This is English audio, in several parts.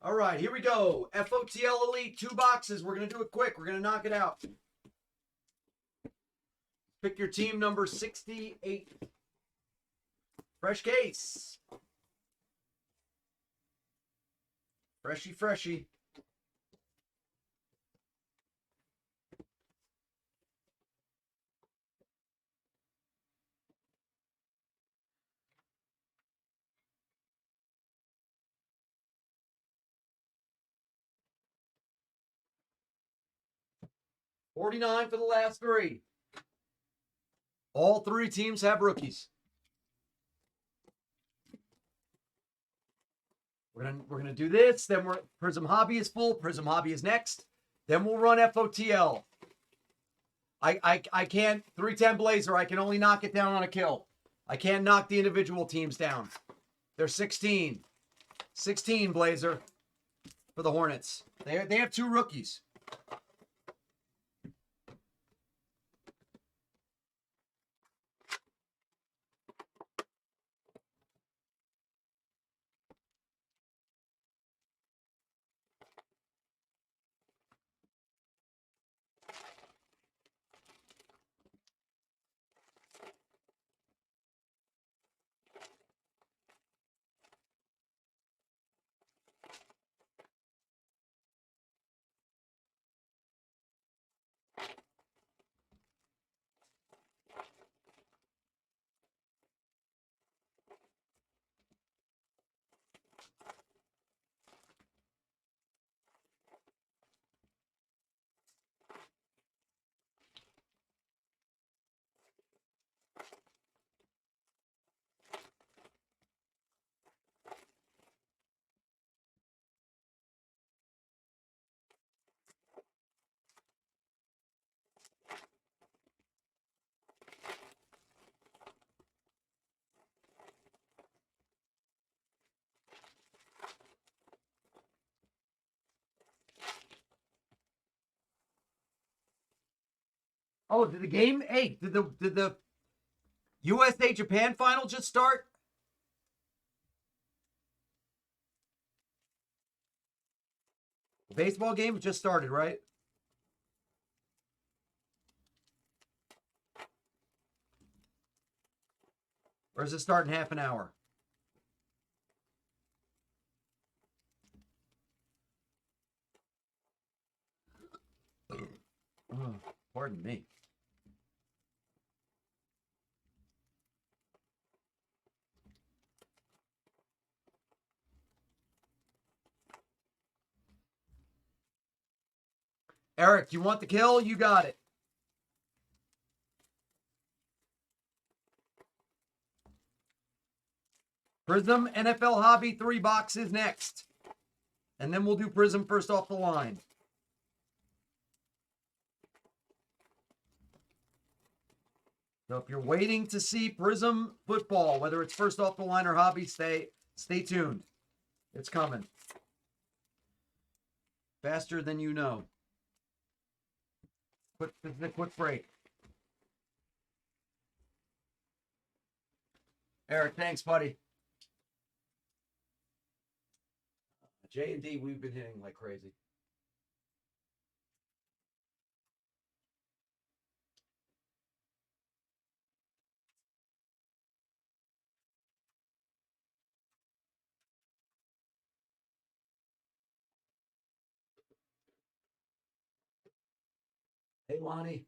All right, here we go. FOTL Elite, 2 boxes. We're going to do it quick. We're going to knock it out. Pick your team number 68. Fresh case. Freshy, freshy. $49 for the last 3. All 3 teams have rookies. We're gonna do this. Then Prism Hobby is full. Prism Hobby is next. Then we'll run FOTL. I can't 310 Blazer. I can only knock it down on a kill. I can't knock the individual teams down. They're 16. 16 Blazer for the Hornets. They have 2 rookies. Oh, did the game? Hey, did the USA Japan final just start? The baseball game just started, right? Or does it start in half an hour? Oh, pardon me. Eric, you want the kill? You got it. Prism NFL Hobby 3 boxes next. And then we'll do Prism first off the line. So if you're waiting to see Prism football, whether it's first off the line or hobby, stay tuned. It's coming. Faster than you know. This is a quick break. Eric, thanks, buddy. J&D, we've been hitting like crazy. Hey, Lonnie.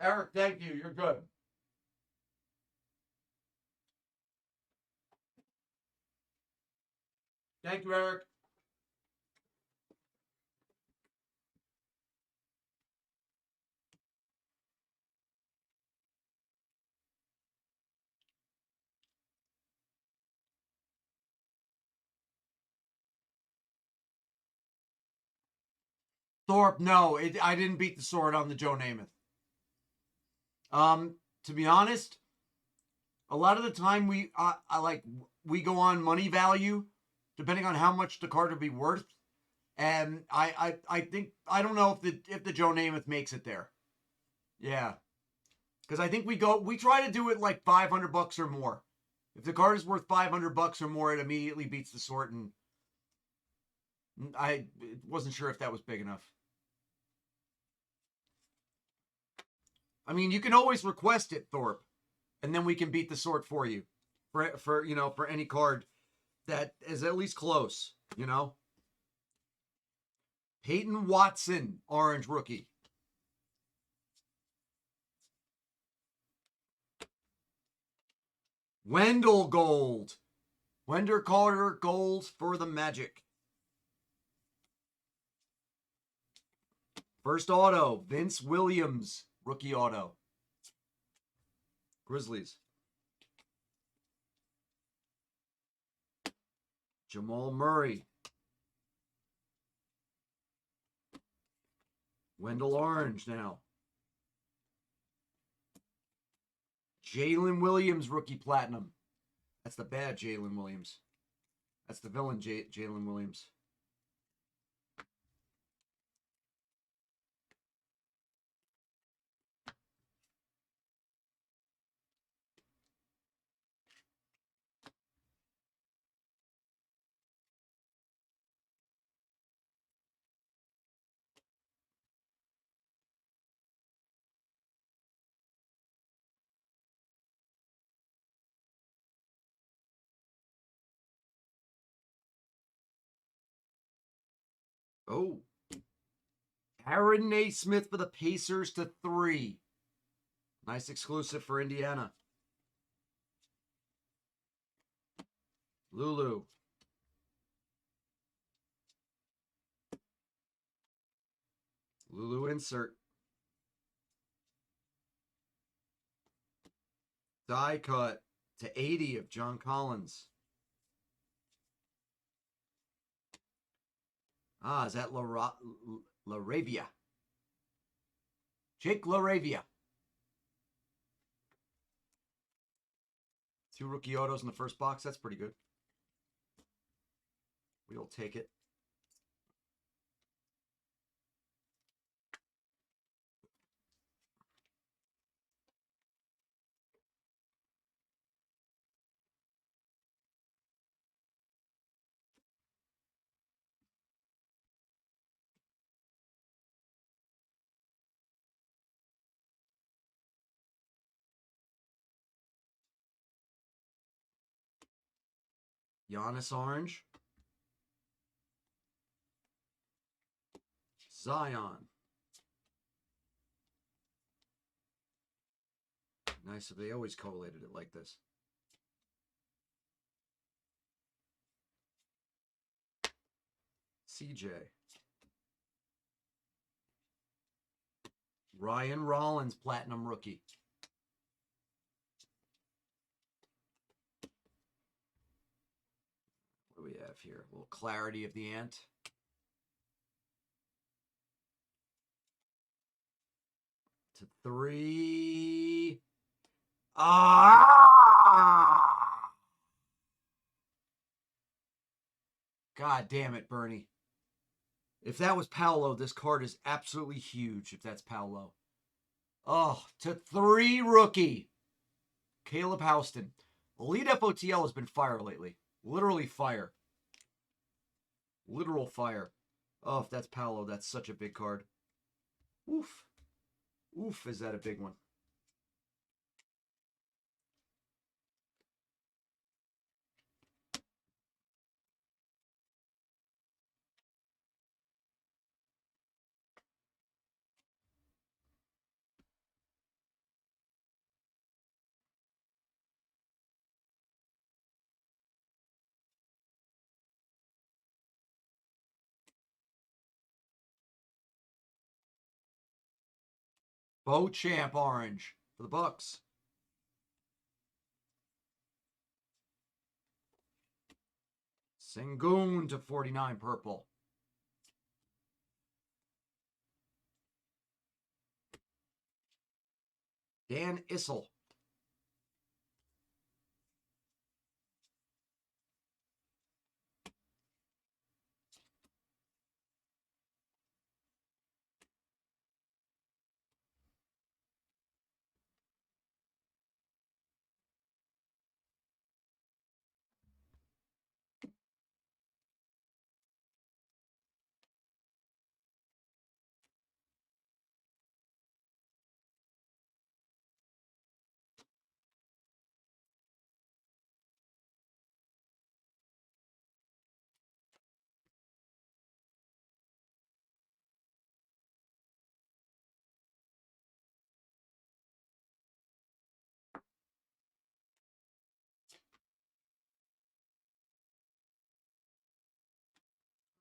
Eric, thank you. You're good. Thank you, Eric. Thorpe, no, I didn't beat the sword on the Joe Namath. To be honest, a lot of the time we go on money value depending on how much the card would be worth. And I think I don't know if the Joe Namath makes it there. Yeah, because I think we try to do it like $500 or more. If the card is worth $500 or more, it immediately beats the sort, and I wasn't sure if that was big enough. I mean, you can always request it, Thorpe, and then we can beat the sort for you, for any card that is at least close. Peyton Watson, orange rookie. Wendell gold. Wendell Carter gold for the Magic. First auto, Vince Williams, rookie auto. Grizzlies. Jamal Murray. Wendell Orange now. Jalen Williams, rookie platinum. That's the bad Jalen Williams. That's the villain Jalen Williams. Oh. Aaron Naismith for the Pacers to 3. Nice exclusive for Indiana. Lulu. Lulu insert. Die cut to 80 of John Collins. Is that LaRavia? Jake LaRavia. 2 rookie autos in the first box. That's pretty good. We'll take it. Giannis orange. Zion. Nice if they always collated it like this. CJ. Ryan Rollins, platinum rookie. What do we have here? A little clarity of the ant. To 3. God damn it, Bernie. If that was Paolo, this card is absolutely huge if that's Paolo. Oh, to 3 rookie. Caleb Houston. Elite FOTL has been fire lately. Literally fire. Literal fire. Oh, if that's Paolo, that's such a big card. Oof. Oof, is that a big one. Beauchamp orange for the Bucks. Sengun to 49 purple. Dan Issel.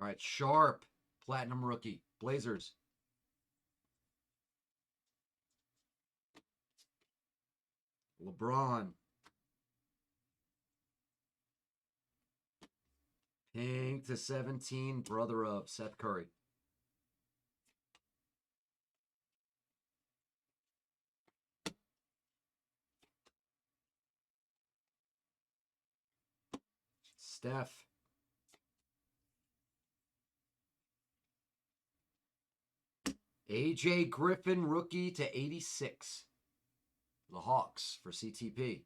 All right, Sharp, platinum rookie, Blazers. LeBron. Pink to 17, brother of Seth Curry. Steph. AJ Griffin, rookie to 86. The Hawks for CTP.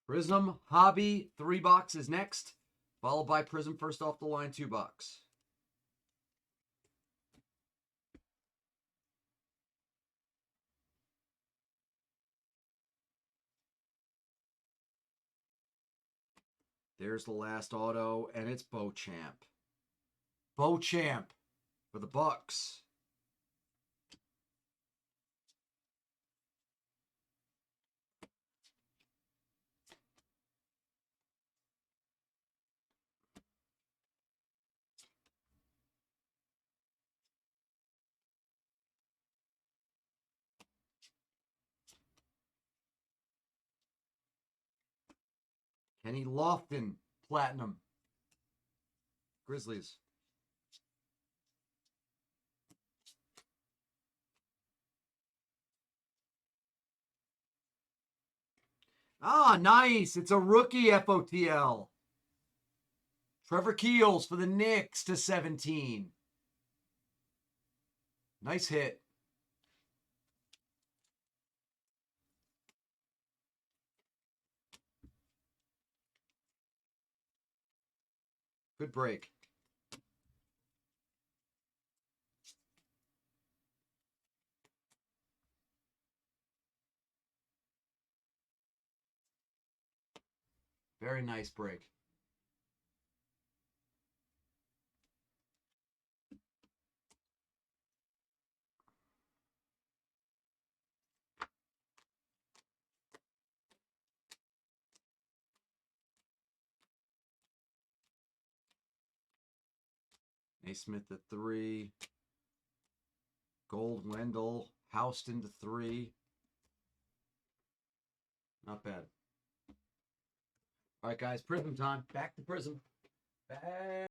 Prism, Hobby, 3 boxes next, followed by Prism first off the line, 2 box. There's the last auto, and it's Beauchamp. Beauchamp for the Bucks. Kenny Lofton, platinum. Grizzlies. Ah, nice. It's a rookie FOTL. Trevor Keels for the Knicks to 17. Nice hit. Good break. Very nice break. Naismith to 3. Gold, Wendell, Houston to 3. Not bad. All right, guys, Prism time. Back to Prism. Back.